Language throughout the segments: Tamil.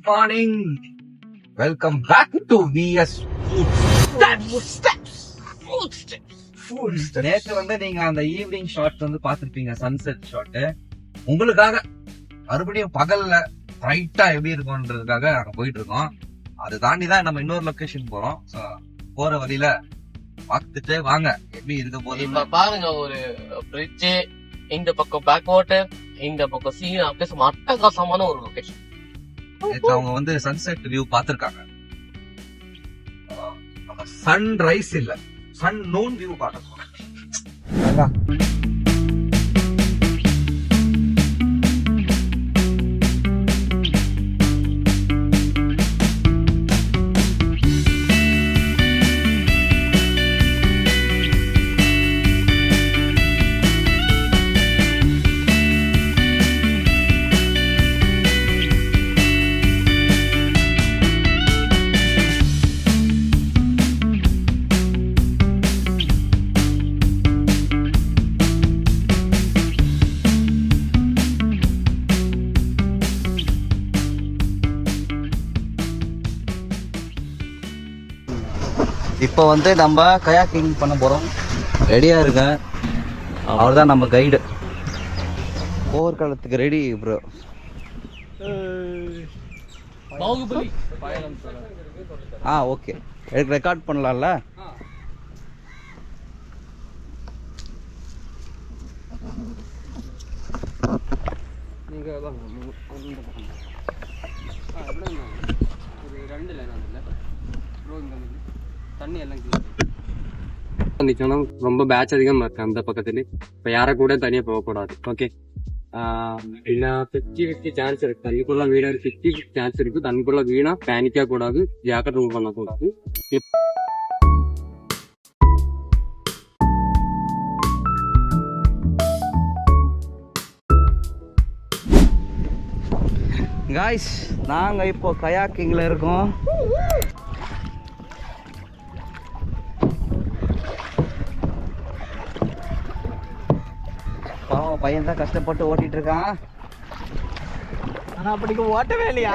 Good morning, welcome back to VS foods. நேற்று வந்து நீங்க அந்த ஈவினிங் ஷாட் வந்து பாத்துருப்பீங்க, சன்செட் ஷாட். உங்களுக்காக மறுபடியும் பகல்ல பிரைட்டா எப்படி இருக்கும்ன்றதுக்காக நாங்க போயிட்டு இருக்கோம். அதை தாண்டி தான் நம்ம இன்னொரு லொகேஷன் போறோம். போற வழியில பார்த்துட்டு வாங்க எப்படி இருக்க போகுது. இப்ப பாருங்க, ஒரு பிரிட்ஜ், இந்த பக்கம் பேக் வாட்டர், இந்த பக்கம் சீன், அப்படியே அட்டகாசமான ஒரு லொகேஷன். அவங்க வந்து சன்செட் வியூ பாத்திருக்காங்க. சன்ரைஸ் இல்ல, சன் நூன் வியூ பார்க்க போறேன். இப்போ வந்து நம்ம கயாக்கிங் பண்ண போகிறோம். ரெடியாக இருங்க. அவர் தான் நம்ம கைடு. போர்க்காலத்துக்கு ரெடி ப்ரோ. ஓகே, எனக்கு ரெக்கார்ட் பண்ணலாம்ல. தண்ணி எல்லாம் ரொம்ப பேட்ச் அதிகமா இருக்கு அந்த பக்கத்துல. இப்ப யார கூட தனியா போக கூடாது. ஓகே, இல்ல 50 சான்ஸ் இருக்கு. தண்ணிக்குள்ள வீணா 50 சான்ஸ் இருக்கு. தண்ணிக்குள்ள வீணா பேனிக்கா கூடாது, ஜாக்கெட் ரூம் பண்ண கூடாது. காய்ஸ், நாங்க இப்போ கயாக்கிங்ல இருக்கோம். பையன் தான் கஷ்டப்பட்டு ஓட்டிட்டு இருக்கான். ஆனா அப்படிக்கு ஓட்டவே இல்லையா?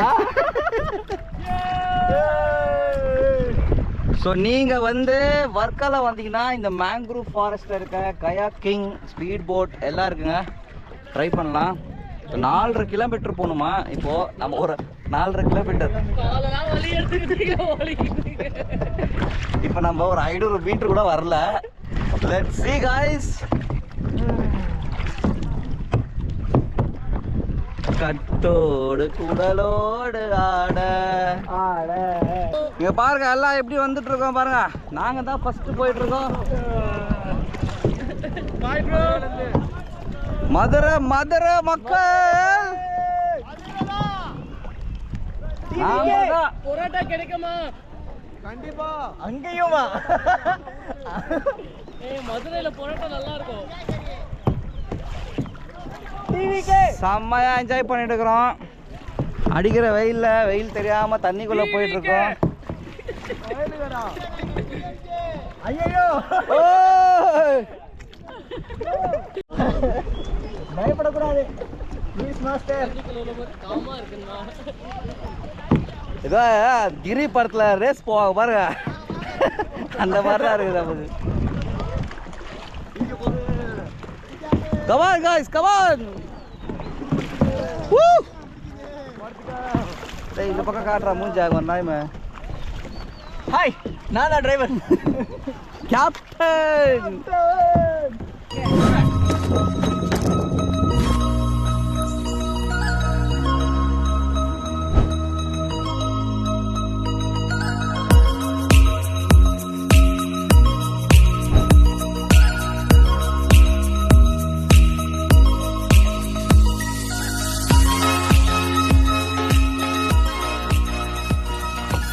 ஸோ நீங்க வந்து வர்க்கால வந்தீங்கன்னா இந்த மேங்க்ரூவ் ஃபாரஸ்ட்ல இருக்க கயாக்கிங், ஸ்பீட் போட் எல்லாம் இருக்குங்க. ட்ரை பண்ணலாம். 4.5 கிலோமீட்டர் போகணுமா? இப்போ நம்ம ஒரு 4.5 கிலோமீட்டர், இப்போ நம்ம ஒரு 500 மீட்டர் கூட வரல. Let's see guys. கட்டோடு குடலோடு ஆட ஆட. இங்க பாருங்க, எல்லாம் எப்படி வந்துட்டு இருக்கோம் பாருங்க. நாங்க தான் ஃபர்ஸ்ட் போயிட்டு இருக்கோம். மதுரை மதுரை மக்கள், பொரோட்டா கிடைக்குமா? கண்டிப்பா. அங்கேயுமா? மதுரையில பொரோட்டா நல்லா இருக்கும். செம்மையா என்ஜாய் பண்ணிட்டு இருக்கிறோம். அடிக்கிற வெயில்ல வெயில் தெரியாம தண்ணிக்குள்ள போயிட்டு இருக்கோம். ஐயோ, பயப்படக்கூடாது. ஏதோ கிரி படத்துல ரேஸ் போவாங்க பாருங்க, அந்த மாதிரிதான் இருக்குது நமக்கு. Come on guys, come on. Woo! டேய், இந்த பக்கம் காட்றா மூஞ்சி ஒரு நாய்மே. ஹாய், நான் தான் டிரைவர். கேப்டன்.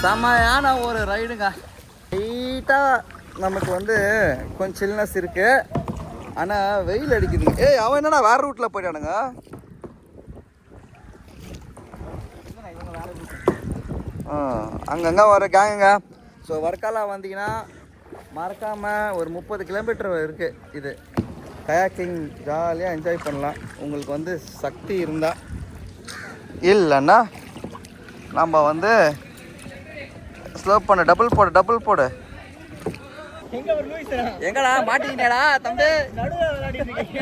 செம்மையான ஒரு ரைடுங்க. லைட்டாக நமக்கு வந்து கொஞ்சம் சில்னஸ் இருக்கு, ஆனால் வெயில் அடிக்குதுங்க. ஏய், அவன் என்னடா வேற ரூட்டில் போயிட்டானுங்க. அங்கங்கே வர கேங்குங்க. ஸோ வர்க்காலா வந்தீங்கன்னா மறக்காமல் ஒரு 30 கிலோமீட்டர் இருக்குது. இது கயாக்கிங் ஜாலியாக என்ஜாய் பண்ணலாம் உங்களுக்கு வந்து சக்தி இருந்தால். இல்லைன்னா நம்ம வந்து ஸ்லோ பண்ணு, டபுள் போடு. எங்க ஒரு லூயிஸ் எங்கடா மாட்டிக்கிட்டேடா தம்பி? நடுவுல விளையாடிட்டு இருக்கீங்க.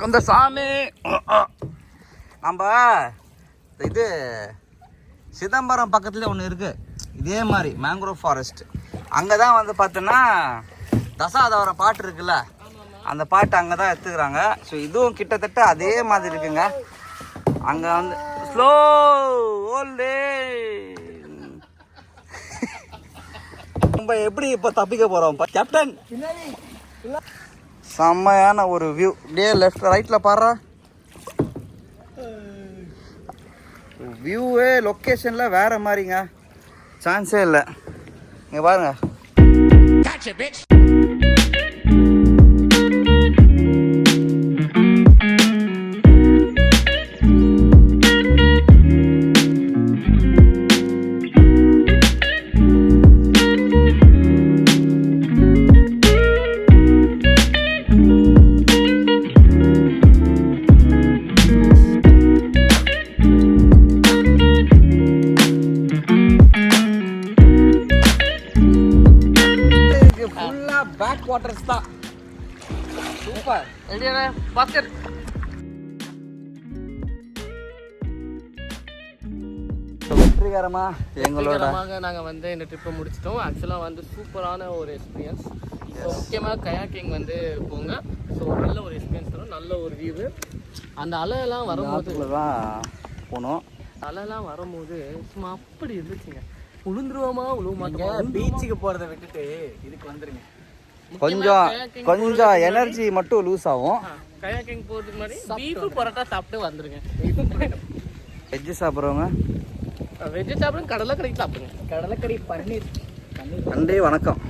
கந்த சாமி. நம்ம இது சிதம்பரம் பக்கத்துல ஒன்று இருக்கு, இதே மாதிரி மேங்க்ரோவ் ஃபாரஸ்ட். அங்கே தான் வந்து பார்த்தோன்னா தசாவதார பாட்டு இருக்குல்ல, அந்த பாட்டு அங்கே தான் எடுத்துக்கிறாங்க. ஸோ இதுவும் கிட்டத்தட்ட அதே மாதிரி இருக்குங்க. அங்கே வந்து ஸ்லோ ஓல்டே. நம்ம எப்படி இப்போ தப்பிக்க போகிறோம் கேப்டன்? செம்மையான ஒரு வியூ. டே லெஃப்ட் ரைட்டில் பாடுறா வியூவே, லொக்கேஷனில் வேற மாதிரிங்க, சான்ஸே இல்லை. இங்கே பாருங்க. பேக் வாட்டர்ஸ் தான். சூப்பர். ரெடியா பாஸ்கர்? வெற்றிகரமா நாங்கள் வந்து இந்த ட்ரிப்பை முடிச்சிட்டோம். ஆக்சுவலாக வந்து சூப்பரான ஒரு எக்ஸ்பீரியன்ஸ். ஸோ முக்கியமாக கயாக்கிங் வந்து போங்க. ஸோ நல்ல ஒரு எக்ஸ்பீரியன்ஸ் தரும், நல்ல ஒரு வியூவு. அந்த அலையெல்லாம் வரும்போது தான் போனோம். அலையெல்லாம் வரும்போது சும்மா அப்படி இருந்துச்சுங்க. உளுந்துருவோமா உழுவ மாட்டோம். பீச்சுக்கு போறதை விட்டுட்டு இதுக்கு வந்துருங்க. கொஞ்சம் எனர்ஜி மட்டும் லூஸ் ஆகும். கயாக்கிங் போகிறதுக்கு முன்னாடி பீஃபு பரோட்டா சாப்பிட்டு வந்துருங்க. வெஜ்ஜு சாப்பிட்றவங்க வெஜ்ஜு சாப்பிடுங்க, கடலைக்கறி சாப்பிடுங்க. கடலைக்கறி பன்னீர். நன்றி, வணக்கம்.